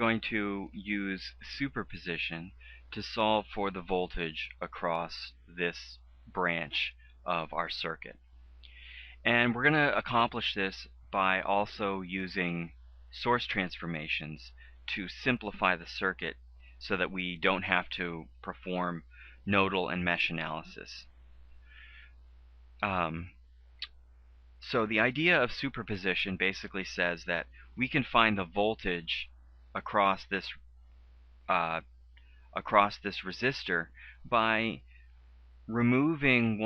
going to use superposition to solve for the voltage across this branch of our circuit. And we're going to accomplish this by also using source transformations to simplify the circuit so that we don't have to perform nodal and mesh analysis. So the idea of superposition basically says that we can find the voltage across this resistor by removing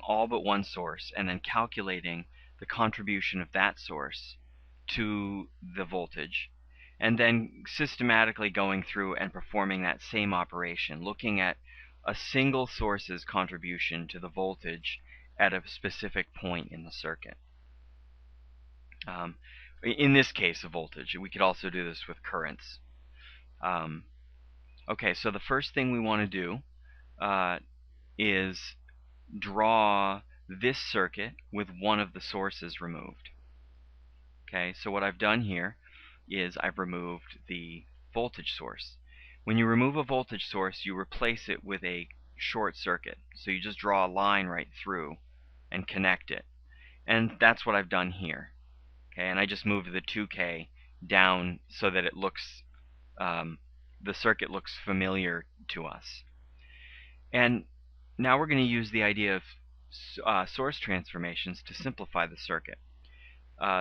all but one source and then calculating the contribution of that source to the voltage, and then systematically going through and performing that same operation, looking at a single source's contribution to the voltage at a specific point in the circuit. In this case, a voltage. We could also do this with currents. Okay, so the first thing we want to do is draw this circuit with one of the sources removed. Okay, so what I've done here is I've removed the voltage source. When you remove a voltage source, you replace it with a short circuit. So you just draw a line right through and connect it. And that's what I've done here. Okay, and I just moved the 2K down so that it looks, the circuit looks familiar to us. And now we're going to use the idea of source transformations to simplify the circuit.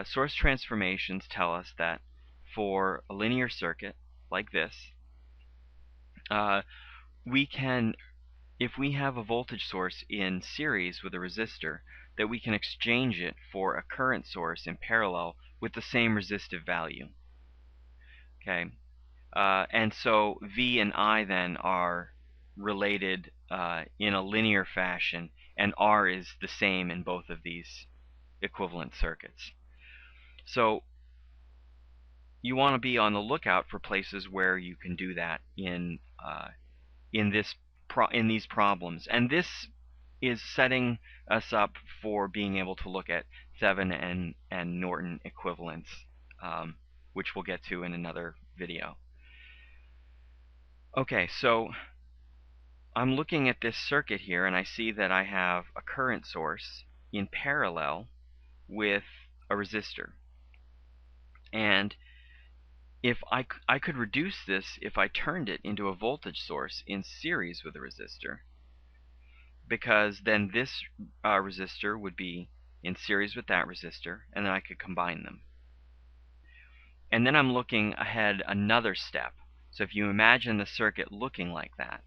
Source transformations tell us that for a linear circuit like this, we can, if we have a voltage source in series with a resistor, that we can exchange it for a current source in parallel with the same resistive value. Okay, and so V and I then are related in a linear fashion, and R is the same in both of these equivalent circuits. So you want to be on the lookout for places where you can do that in these problems, and this is setting us up for being able to look at Thevenin and Norton equivalents, which we'll get to in another video. Okay, so I'm looking at this circuit here, and I see that I have a current source in parallel with a resistor. And if I could reduce this if I turned it into a voltage source in series with a resistor, because then this resistor would be in series with that resistor, and then I could combine them. And then I'm looking ahead another step. So if you imagine the circuit looking like that,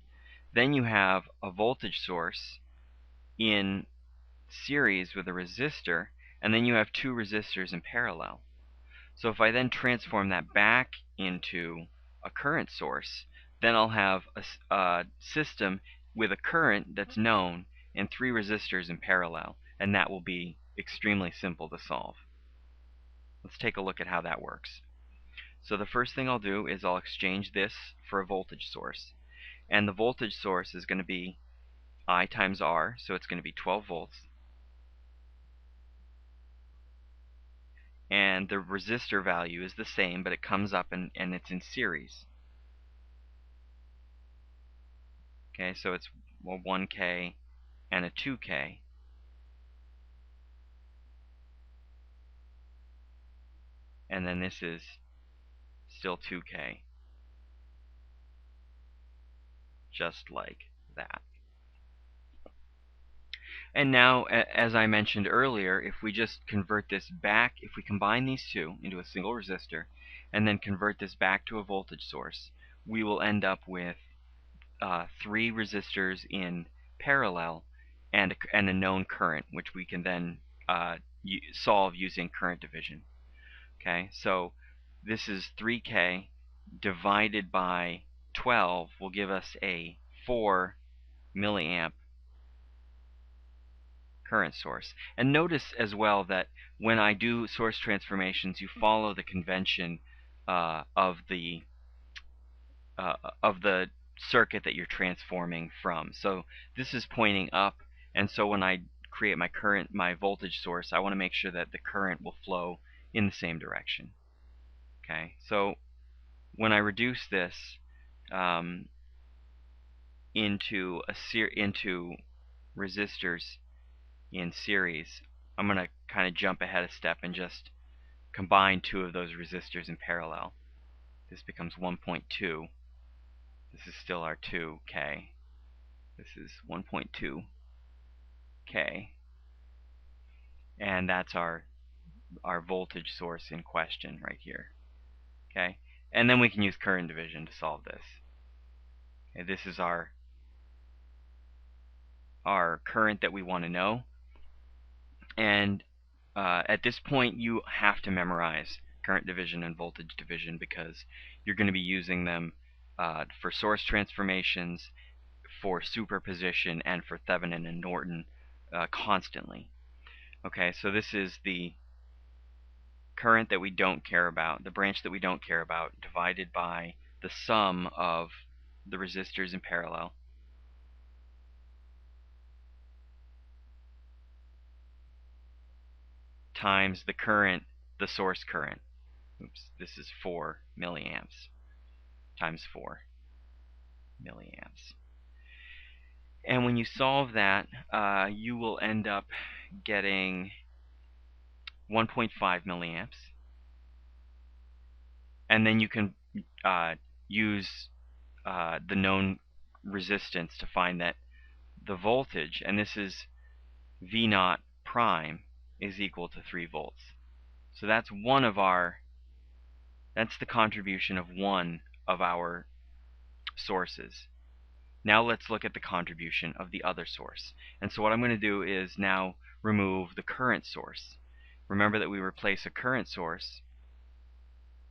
then you have a voltage source in series with a resistor, and then you have two resistors in parallel. So if I then transform that back into a current source, then I'll have a system with a current that's known and three resistors in parallel, and that will be extremely simple to solve. Let's take a look at how that works. So the first thing I'll do is I'll exchange this for a voltage source. And the voltage source is going to be I times R, so it's going to be 12 volts. And the resistor value is the same, but it comes up and it's in series. Okay, so it's a 1K and a 2K. And then this is still 2K. Just like that. And now, as I mentioned earlier, if we just convert this back, if we combine these two into a single resistor, and then convert this back to a voltage source, we will end up with three resistors in parallel and a known current, which we can then solve using current division. Okay, so this is 3K divided by 12 will give us a 4 milliamp current source. And notice as well that when I do source transformations, you follow the convention of the circuit that you're transforming from. So this is pointing up, and so when I create my voltage source, I want to make sure that the current will flow in the same direction. Okay, so when I reduce this into resistors in series, I'm going to kind of jump ahead a step and just combine two of those resistors in parallel. This becomes 1.2. This is still our 2K. This is 1.2K. And that's our voltage source in question right here. Okay? And then we can use current division to solve this. Okay, this is our current that we want to know. And at this point, you have to memorize current division and voltage division because you're going to be using them for source transformations, for superposition, and for Thevenin and Norton constantly. Okay, so this is the current that we don't care about, the branch that we don't care about, divided by the sum of the resistors in parallel times the current, the source current. Oops, this is 4 milliamps times 4 milliamps. And when you solve that, you will end up getting 1.5 milliamps. And then you can use the known resistance to find that the voltage, and this is V naught prime, is equal to 3 volts. So that's that's the contribution of one of our sources. Now let's look at the contribution of the other source. And so what I'm going to do is now remove the current source. Remember that we replace a current source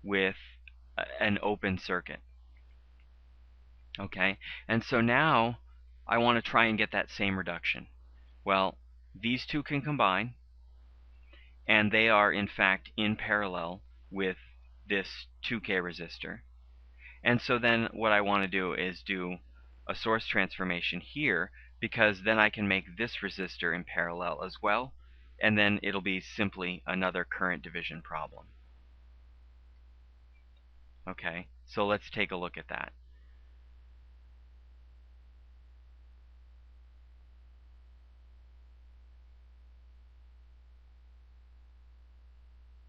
with an open circuit. Okay, and so now I want to try and get that same reduction. Well, these two can combine, and they are in fact in parallel with this 2K resistor. And so then what I want to do is do a source transformation here, because then I can make this resistor in parallel as well, and then it'll be simply another current division problem. Okay, so let's take a look at that.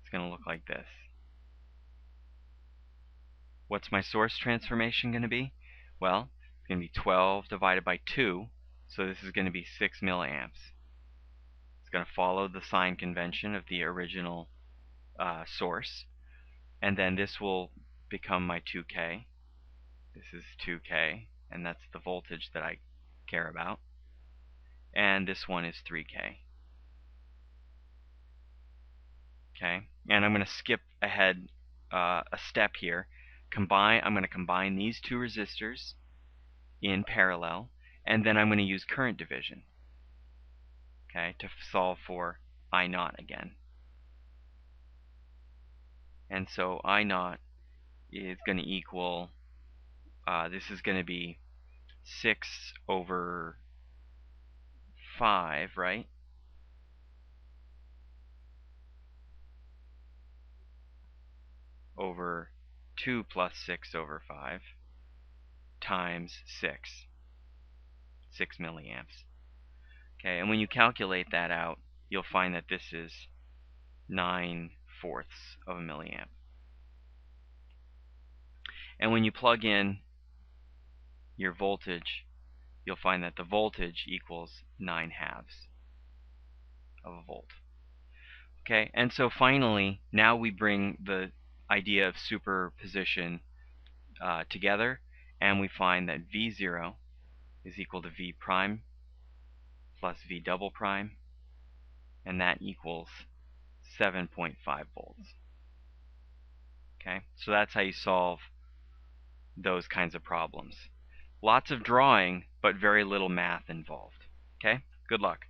It's going to look like this. What's my source transformation going to be? Well, it's going to be 12 divided by 2, so this is going to be 6 milliamps. It's going to follow the sign convention of the original source, and then this will become my 2K. This is 2K, and that's the voltage that I care about. And this one is 3K. Okay, and I'm going to skip ahead a step here. I'm going to combine these two resistors in parallel, and then I'm going to use current division, okay, to solve for I naught again. And so I naught is going to equal, this is going to be 6 over 5, right? Over 2 plus 6 over 5 times 6 milliamps. Okay, and when you calculate that out, you'll find that this is 9/4 of a milliamp. And when you plug in your voltage, you'll find that the voltage equals 9/2 of a volt. Okay, and so finally, now we bring the idea of superposition together, and we find that V0 is equal to V prime plus V double prime, and that equals 7.5 volts. Okay, so that's how you solve those kinds of problems. Lots of drawing, but very little math involved. Okay, good luck.